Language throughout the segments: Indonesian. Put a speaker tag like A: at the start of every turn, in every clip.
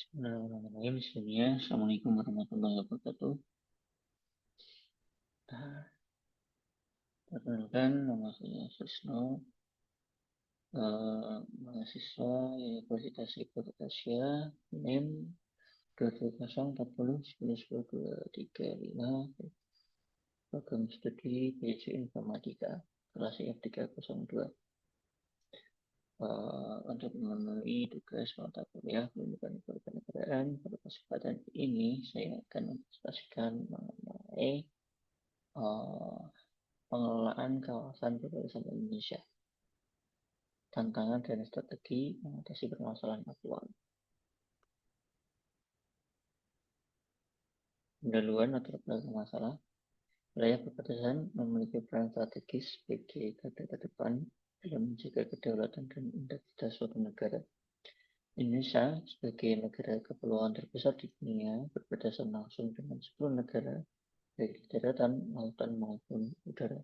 A: Bismillahirrahmanirrahim. Sebelumnya, Assalamualaikum warahmatullahi wabarakatuh. Perkenalkan, nama saya Susno, mahasiswa Universitas Asia, NIM 22040112235, program studi PJ Informatika, kelas IF302. Untuk memenuhi tugas mata kuliah pendidikan kewarganegaraan, pada kesempatan ini saya akan mempresentasikan mengenai pengelolaan kawasan perbatasan Indonesia, tantangan dan strategi mengatasi permasalahan aktual. Pendahuluan latar belakang masalah. Wilayah perbatasan memiliki peran strategis sebagai garda terdepan dalam menjaga kedaulatan dan integritas suatu negara. Indonesia sebagai negara kepulauan terbesar di dunia berbatasan langsung dengan 10 negara, baik di daratan, lautan maupun udara.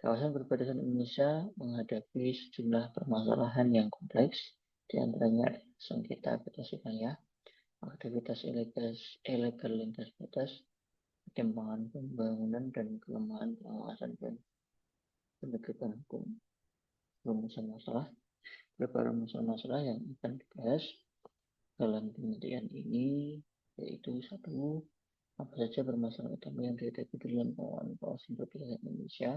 A: Kawasan perbatasan Indonesia menghadapi sejumlah permasalahan yang kompleks, di antaranya sengketa batas wilayah, aktivitas ilegal lintas batas, ketimpangan pembangunan, dan kelemahan pengawasan dan penegakan hukum. Beberapa masalah yang akan dibahas dalam penelitian ini yaitu: 1. Apa saja permasalahan utama yang dihadapi dalam pengelolaan kawasan perbatasan Indonesia,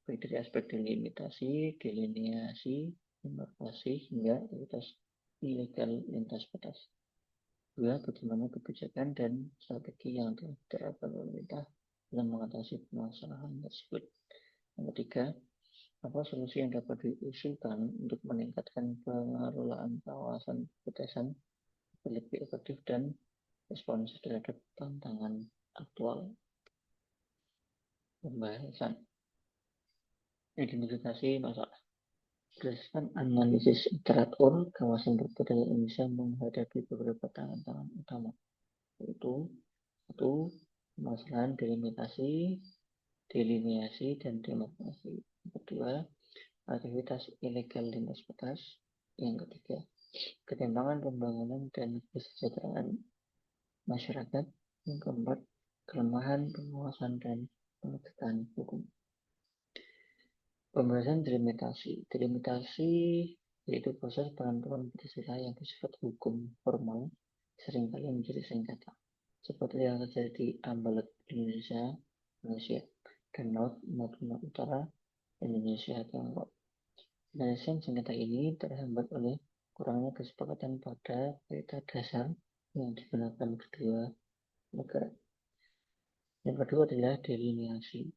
A: baik dari aspek delimitasi, delineasi, demarkasi, hingga aktivitas ilegal lintas batas. 2. Bagaimana kebijakan dan strategi yang telah diterapkan pemerintah dalam mengatasi permasalahan tersebut. Yang ketiga, apa solusi yang dapat diusulkan untuk meningkatkan pengelolaan kawasan perbatasan lebih efektif dan responsif terhadap tantangan aktual. Pembahasan. Identifikasi masalah. Berdasarkan analisis literatur, kawasan perbatasan Indonesia menghadapi beberapa tantangan utama, yaitu: 1. Permasalahan delimitasi, delineasi, dan demarkasi. Yang kedua, aktivitas ilegal lintas batas. Yang ketiga, ketimpangan pembangunan dan kesejahteraan masyarakat. Yang keempat, kelemahan pengawasan dan penegakan hukum. Pembahasan delimitasi. Delimitasi yaitu proses penentuan batas wilayah yang bersifat hukum formal, seringkali menjadi sengketa, seperti yang terjadi di Ambalat Indonesia, Malaysia, dan Laut Natuna Utara, Indonesia, Tiongkok. Penyelesaian sengketa ini terhambat oleh kurangnya kesepakatan pada kaidah dasar yang digunakan kedua negara. Yang kedua adalah delineasi,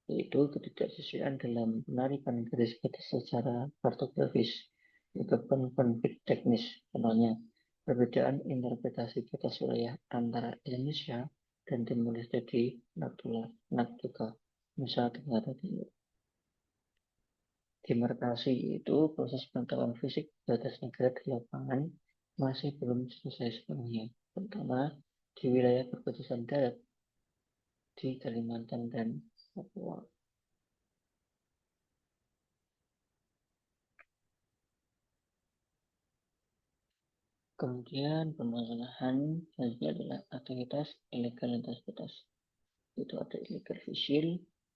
A: yaitu ketidaksesuaian dalam penarikan garis batas secara kartografis, menyebabkan konflik teknis. Contohnya, perbedaan interpretasi batas wilayah antara Indonesia dan Timor Leste di Natuna, Nusa Tenggara Timur. Demarkasi itu proses penetapan fisik batas negara di lapangan masih belum selesai sepenuhnya, terutama di wilayah perbatasan darat di Kalimantan dan Papua. Kemudian permasalahan selanjutnya adalah aktivitas ilegal lintas batas. Itu ada illegal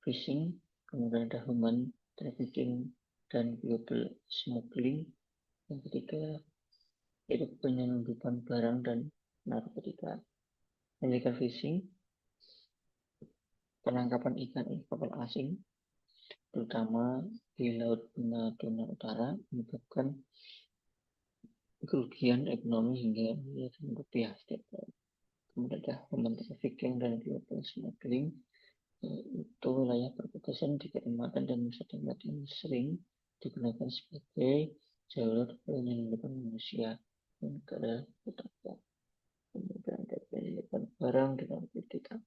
A: fishing, kemudian ada human trafficking dan global smuggling. Yang ketiga, yaitu penyelundupan barang dan narkotika. Illegal fishing, penangkapan ikan oleh kapal asing, terutama di Laut Natuna Utara, menyebabkan kerugian ekonomi hingga miliaran rupiah setiap tahun. Kemudian ada human trafficking dan global smuggling, itu wilayah perbatasan di Kalimantan dan Nusa Tenggara yang sering digunakan sebagai jalur penyelundupan manusia ke negara tetangga. Kemudian ada penyelundupan barang dan narkotika.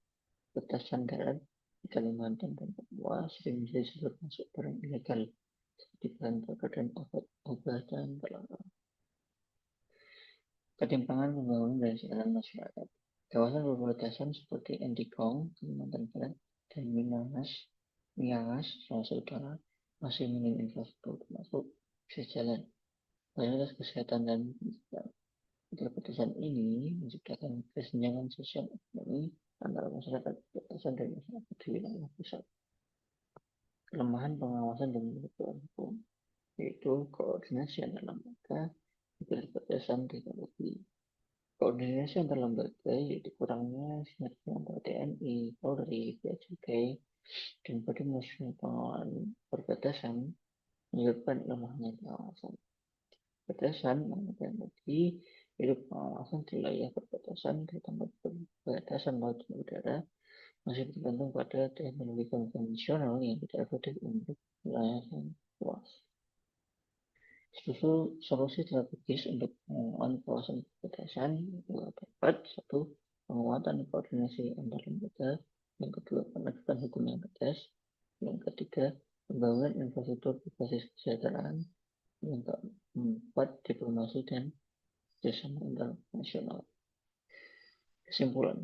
A: Batasan darat di Kalimantan dan Papua sering menjadi jalur masuk barang ilegal seperti bahan bakar dan obat-obatan terlarang. Ketimpangan pembangunan dan kesejahteraan masyarakat. Kawasan perbatasan seperti Entikong, Kalimantan Barat, dan Miangas, Sulawesi Utara masih minim infrastruktur termasuk akses jalan, fasilitas kesehatan dan pendidikan. Batasan ini menciptakan kesenjangan sosial ekonomi antara masyarakat batasan dan masyarakat di wilayah pusat. Kelemahan pengawasan dan penegakan hukum, yaitu koordinasi antar lembaga, keterbatasan teknologi. Koordinasi antar lembaga, yaitu kurangnya sinergi antara TNI, Polri, Bea Cukai, dan Badan Nasional Pengawasan Perbatasan menyebabkan lemahnya pengawasan. Perbatasan mengenai tadi yaitu pengawasan di wilayah perbatasan di tempat perbatasan laut dan udara masih bergantung pada teknologi konvensional yang tidak efektif untuk wilayah yang luas. Solusi strategis untuk pengelolaan kawasan perbatasan dapat satu, penguatan koordinasi antar lembaga, yang kedua penegakan hukum yang tegas, yang ketiga pembangunan infrastruktur berbasis kesejahteraan, yang keempat diplomasi dan kerjasama internasional. Kesimpulan,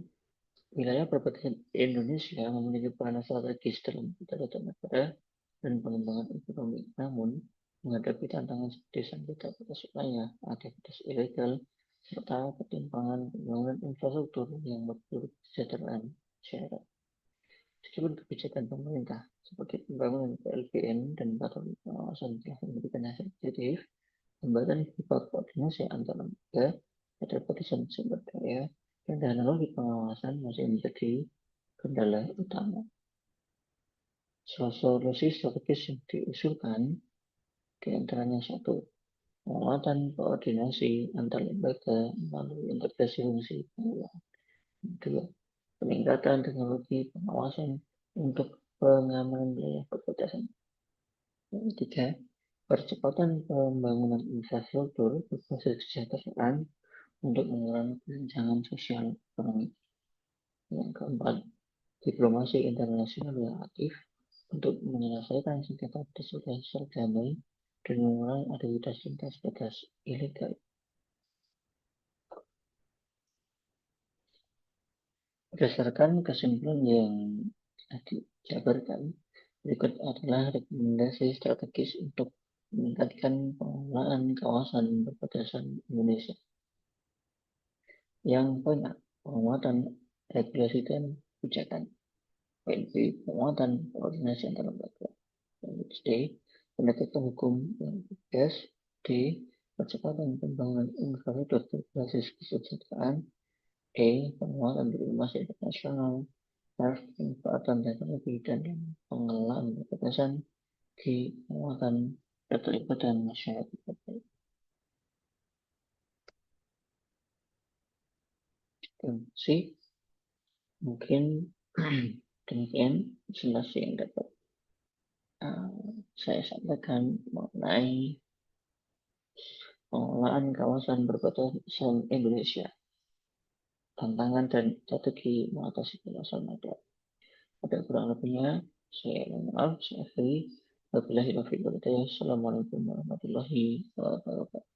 A: wilayah perbatasan Indonesia memiliki peran strategis dalam kedaulatan negara dan pengembangan ekonomi. Namun, menghadapi tantangan seperti sengketa batas wilayah, aktivitas ilegal, serta ketimpangan pembangunan infrastruktur yang memperburuk kesejahteraan masyarakat. Meskipun kebijakan pemerintah seperti pembangunan PLBN dan patroli pengawasan telah memberikan hasil positif, hambatan berupa koordinasi antar lembaga, keterbatasan sumber daya, dan teknologi pengawasan masih menjadi kendala utama. Solusi strategis yang diusulkan diantaranya satu, penguatan koordinasi antar lembaga melalui integrasi fungsi pengelolaan. Dua, peningkatan teknologi pengawasan untuk pengamanan wilayah perbatasan. Tiga, percepatan pembangunan infrastruktur berbasis kesejahteraan untuk mengurangi kesenjangan sosial ekonomi. Yang keempat, diplomasi internasional yang aktif untuk menyelesaikan sengketa batas wilayah secara damai dan mengurangi aktivitas lintas batas ilegal. Berdasarkan kesimpulan yang dijabarkan, berikut adalah rekomendasi strategis untuk meningkatkan pengelolaan kawasan perbatasan Indonesia. Yang pertama, penguatan regulasi dan kebijakan. Poin B, penguatan koordinasi antar lembaga. C, penegakan hukum yang tegas. D, percepatan pembangunan infrastruktur berbasis kesejahteraan. E, penguatan diplomasi internasional. F, peningkatan teknologi dan pengelolaan perbatasan. G, penguatan keterlibatan masyarakat. C, mungkin demikian presentasi yang dapat saya sampaikan mengenai pengelolaan kawasan perbatasan Indonesia, tantangan dan strategi mengatasi permasalahan ada. Ada kurang lebihnya, saya mohon maaf, saya akhiri. Wabillahi taufiq wal hidayah. Assalamualaikum warahmatullahi wabarakatuh.